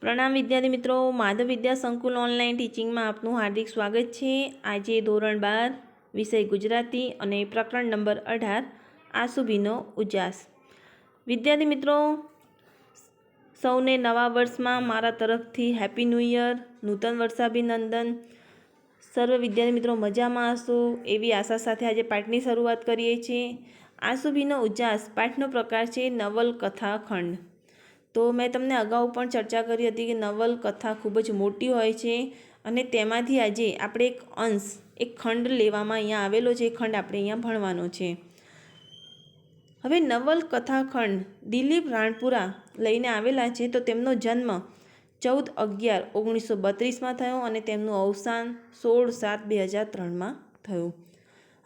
પ્રણામ વિદ્યાર્થી મિત્રો, માધવ વિદ્યા સંકુલ ઓનલાઈન ટીચિંગમાં આપનું હાર્દિક સ્વાગત છે। આજે ધોરણ 12 વિષય ગુજરાતી અને પ્રકરણ નંબર 18 આસુભીનો ઉજાસ। વિદ્યાર્થી મિત્રો, સૌને નવા વર્ષમાં મારા તરફથી હેપી ન્યૂ યર, નૂતન વર્ષાભિનંદન। સર્વ વિદ્યાર્થી મિત્રો મજામાં હશો એવી આશા સાથે આજે પાઠની શરૂઆત કરીએ છીએ। આસુભીનો ઉજાસ પાઠનો પ્રકાર છે નવલકથા ખંડ। તો મેં તમને અગાઉ પણ ચર્ચા કરી હતી કે નવલકથા ખૂબ જ મોટી હોય છે અને તેમાંથી આજે આપણે એક અંશ, એક ખંડ લેવામાં અહીંયા આવેલો છે। ખંડ આપણે અહીંયા ભણવાનો છે। હવે નવલકથા ખંડ દિલીપ રાણપુરા લઈને આવેલા છે। તો તેમનો જન્મ 14/11/1932માં થયો અને તેમનું અવસાન 16/7/2003માં થયું।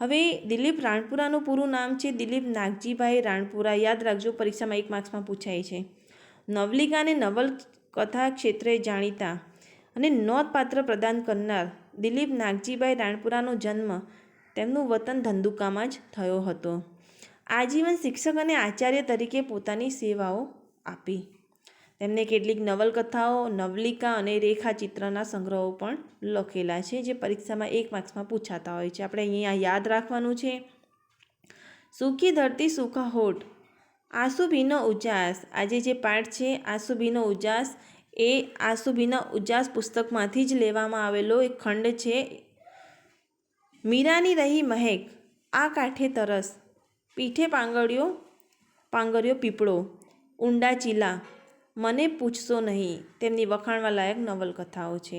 હવે દિલીપ રાણપુરાનું પૂરું નામ છે દિલીપ નાગજીભાઈ રાણપુરા। યાદ રાખજો, પરીક્ષામાં 1 માર્ક્સમાં પૂછાય છે। નવલિકા અને નવલકથા ક્ષેત્રે જાણીતા અને નોંધપાત્ર પ્રદાન કરનાર દિલીપ નાગજીભાઈ રાણપુરાનો જન્મ તેમનું વતન ધંધુકામાં જ થયો હતો। આજીવન શિક્ષક અને આચાર્ય તરીકે પોતાની સેવાઓ આપી। તેમને કેટલીક નવલકથાઓ, નવલિકા અને રેખાચિત્રના સંગ્રહો પણ લખેલા છે, જે પરીક્ષામાં 1 માર્ક્સમાં પૂછાતા હોય છે। આપણે અહીંયા યાદ રાખવાનું છે। સૂકી ધરતી સૂકા હોઠ, આસુભીનો ઉજાસ। આજે જે પાઠ છે આસુભીનો ઉજાસ, એ આસુભીના ઉજાસ પુસ્તકમાંથી જ લેવામાં આવેલો એક ખંડ છે। મીરાની રહી મહેક, આ કાંઠે તરસ, પીઠે પાંગર્યો પીપળો, ઊંડા ચીલા, મને પૂછશો નહીં, તેમની વખાણવા લાયક નવલકથાઓ છે।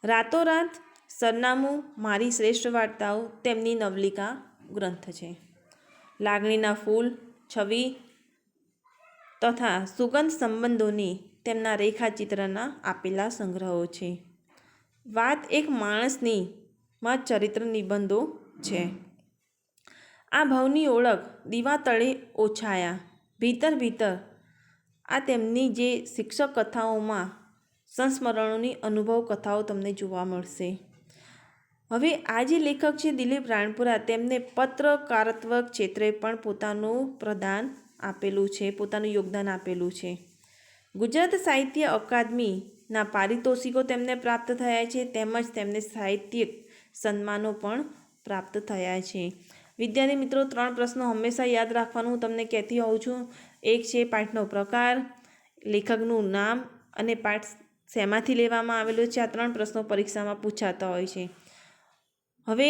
રાતોરાત, સરનામું, મારી શ્રેષ્ઠ વાર્તાઓ તેમની નવલિકા ગ્રંથ છે। લાગણીના ફૂલ, છવી તથા સુગંધ સંબંધોની તેમના રેખાચિત્રના આપેલા સંગ્રહો છે। વાત એક માણસની માં ચરિત્ર નિબંધો છે। આ ભવની ઓળખ દીવા તળે ઓછાયા, ભીતર ભીતર આ તેમની જે શિક્ષક કથાઓમાં સંસ્મરણોની અનુભવ કથાઓ તમને જોવા મળશે। હવે આ જે લેખક છે દિલીપ રાણપુરા, તેમને પત્રકારત્વ ક્ષેત્રે પણ પોતાનું પ્રદાન આપેલું છે, પોતાનું યોગદાન આપેલું છે। ગુજરાત સાહિત્ય અકાદમીના પારિતોષિકો તેમને પ્રાપ્ત થયા છે, તેમજ તેમને સાહિત્યિક સન્માનો પણ પ્રાપ્ત થયા છે। વિદ્યાર્થી મિત્રો, 3 પ્રશ્નો હંમેશા યાદ રાખવાનું હું તમને કહેતી હોઉં છું। એક છે પાઠનો પ્રકાર, લેખકનું નામ અને પાઠ શેમાંથી લેવામાં આવેલો છે। આ 3 પ્રશ્નો પરીક્ષામાં પૂછાતા હોય છે। હવે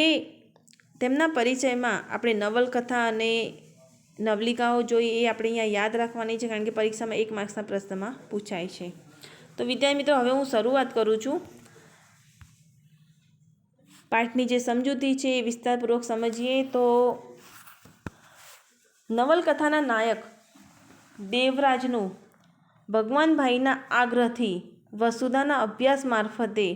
તેમના પરિચયમાં આપણે નવલકથા અને નવલિકાઓ જોઈ, એ આપણે અહીંયા યાદ રાખવાની છે, કારણ કે પરીક્ષામાં 1 માર્ક્સના પ્રશ્નમાં પૂછાય છે। તો વિદ્યાર્થી મિત્રો, હવે હું શરૂઆત કરું છું। પાઠની જે સમજૂતી છે એ વિસ્તારપૂર્વક સમજીએ તો નવલકથાના નાયક દેવરાજનું ભગવાનભાઈના આગ્રહથી વસુધાના અભ્યાસ મારફતે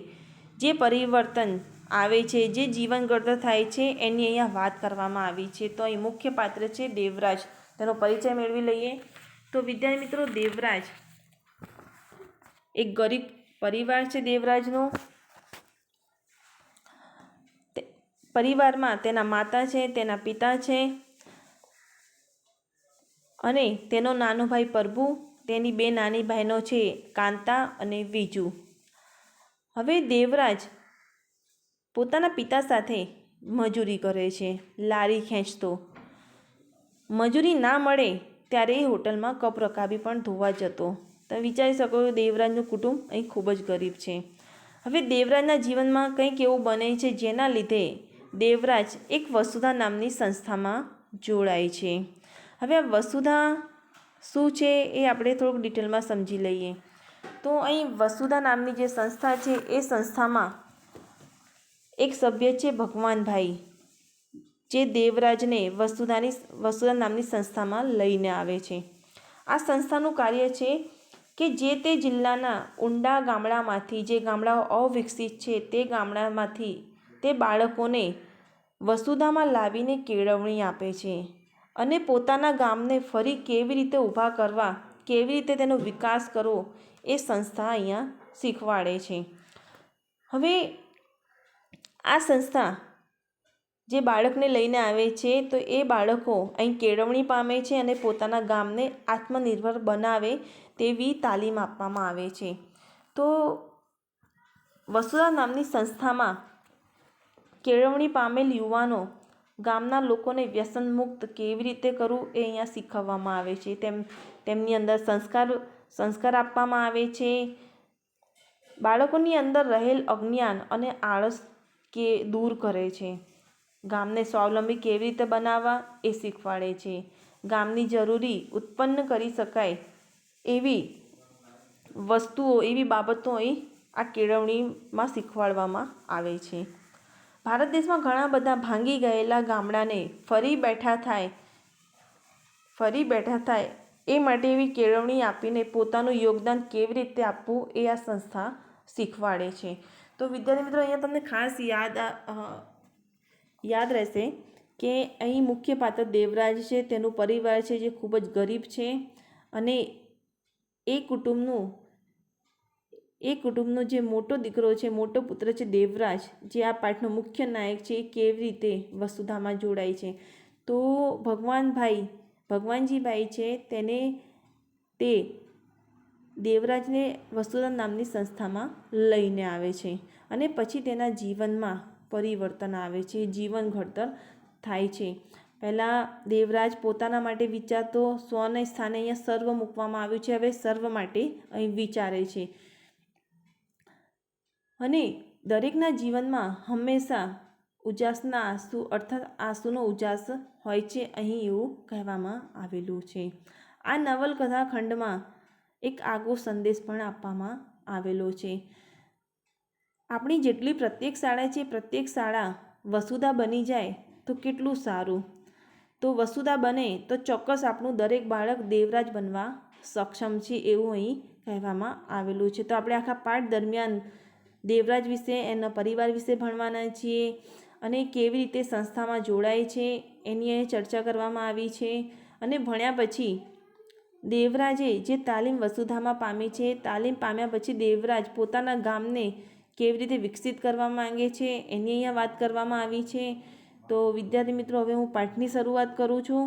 જે પરિવર્તન આવે છે, જે જીવન ઘડતર થાય છે, એની અહીંયા વાત કરવામાં આવી છે। તો અહીં મુખ્ય પાત્ર છે દેવરાજ, તેનો પરિચય મેળવી લઈએ। તો વિદ્યાર્થી મિત્રો, દેવરાજ એક ગરીબ પરિવાર છે। દેવરાજનો પરિવારમાં તેના માતા છે, તેના પિતા છે અને તેનો નાનો ભાઈ પ્રભુ, તેની 2 નાની બહેનો છે કાંતા અને વિજુ। હવે દેવરાજ પોતાના પિતા સાથે મજૂરી કરે છે, લારી ખેંચતો। મજૂરી ના મળે ત્યારે એ હોટલમાં કપ રકાબી પણ ધોવા જતો। તમે વિચારી શકો, દેવરાજનું કુટુંબ અહીં ખૂબ જ ગરીબ છે। હવે દેવરાજના જીવનમાં કંઈક એવું બને છે જેના લીધે દેવરાજ એક વસુધા નામની સંસ્થામાં જોડાય છે। હવે આ વસુધા શું છે એ આપણે થોડુંક ડિટેલમાં સમજી લઈએ। તો અહીં વસુધા નામની જે સંસ્થા છે, એ સંસ્થામાં એક સભ્ય છે ભગવાનભાઈ, જે દેવરાજને વસુધા નામની સંસ્થામાં લઈને આવે છે। આ સંસ્થાનું કાર્ય છે કે જે તે જિલ્લાના ઊંડા ગામડામાંથી, જે ગામડાઓ અવિકસિત છે, તે ગામડામાંથી તે બાળકોને વસુધામાં લાવીને કેળવણી આપે છે અને પોતાના ગામને ફરી કેવી રીતે ઊભા કરવા, કેવી રીતે તેનો વિકાસ કરવો, એ સંસ્થા અહીંયા શીખવાડે છે। હવે આ સંસ્થા જે બાળકને લઈને આવે છે તો એ બાળકો અહીં કેળવણી પામે છે અને પોતાના ગામને આત્મનિર્ભર બનાવે તેવી તાલીમ આપવામાં આવે છે. તો વસુધા નામની સંસ્થામાં કેળવણી પામેલ યુવાનો ગામના લોકોને વ્યસનમુક્ત કેવી રીતે કરવું એ અહીંયા શીખવવામાં આવે છે. તેમની અંદર સંસ્કાર આપવામાં આવે છે. બાળકોની અંદર રહેલ અજ્ઞાન અને આળસ દૂર કરે છે. ગામને સ્વાવલંબી કેવી રીતે બનાવવા એ શીખવાડે છે. ગામની જરૂરી ઉત્પન્ન કરી શકાય એવી વસ્તુઓ, એવી બાબતો આ કેળવણીમાં શીખવાડવામાં આવે છે. ભારત દેશમાં ઘણા બધા ભાંગી ગયેલા ગામડાને ફરી બેઠા થાય એ માટે એવી કેળવણી આપીને પોતાનું યોગદાન કેવી રીતે આપવું એ આ સંસ્થા શીખવાડે છે. તો વિદ્યાર્થી મિત્રો, અહીંયા તમને ખાસ યાદ રહેશે કે અહીં મુખ્ય પાત્ર દેવરાજ છે. તેનું પરિવાર છે જે ખૂબ જ ગરીબ છે અને એ કુટુંબનો જે મોટો દીકરો છે, મોટો પુત્ર છે દેવરાજ, જે આ પાઠનો મુખ્ય નાયક છે, એ કેવી રીતે વસુધામાં જોડાય છે. તો ભગવાનજીભાઈ છે તે દેવરાજને વસુધા નામની સંસ્થામાં લઈને આવે છે અને પછી તેના જીવનમાં પરિવર્તન આવે છે, જીવન ઘડતર થાય છે. પહેલાં દેવરાજ પોતાના માટે વિચારતો, સ્વને સ્થાને અહીંયા સર્વ મૂકવામાં આવ્યું છે. હવે સર્વ માટે અહીં વિચારે છે અને દરેકના જીવનમાં હંમેશા ઉજાસના આંસુ અર્થાત આંસુનો ઉજાસ હોય છે, અહીં એવું કહેવામાં આવેલું છે. આ નવલકથા ખંડમાં એક આગવો સંદેશ પણ આપવામાં આવેલો છે. આપણી જેટલી પ્રત્યેક શાળા છે, પ્રત્યેક શાળા વસુધા બની જાય તો કેટલું સારું. તો વસુધા બને તો ચોક્કસ આપણું દરેક બાળક દેવરાજ બનવા સક્ષમ છે, એવું અહીં કહેવામાં આવેલું છે. તો આપણે આખા પાઠ દરમિયાન દેવરાજ વિશે, એના પરિવાર વિશે ભણવાના છીએ અને કેવી રીતે સંસ્થામાં જોડાય છે એની અહીં ચર્ચા કરવામાં આવી છે. અને ભણ્યા પછી દેવરાજે જે તાલીમ વસુધામાં પામી છે, તાલીમ પામ્યા પછી દેવરાજ પોતાના ગામને કેવી રીતે વિકસિત કરવા માંગે છે એની અહીંયા વાત કરવામાં આવી છે. તો વિદ્યાર્થી મિત્રો, હવે હું પાઠની શરૂઆત કરું છું.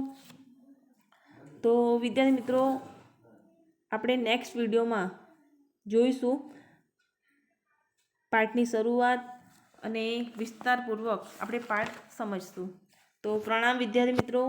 તો વિદ્યાર્થી મિત્રો, આપણે નેક્સ્ટ વિડીયોમાં જોઈશું પાઠની શરૂઆત અને વિસ્તારપૂર્વક આપણે પાઠ સમજશું. તો પ્રણામ વિદ્યાર્થી મિત્રો.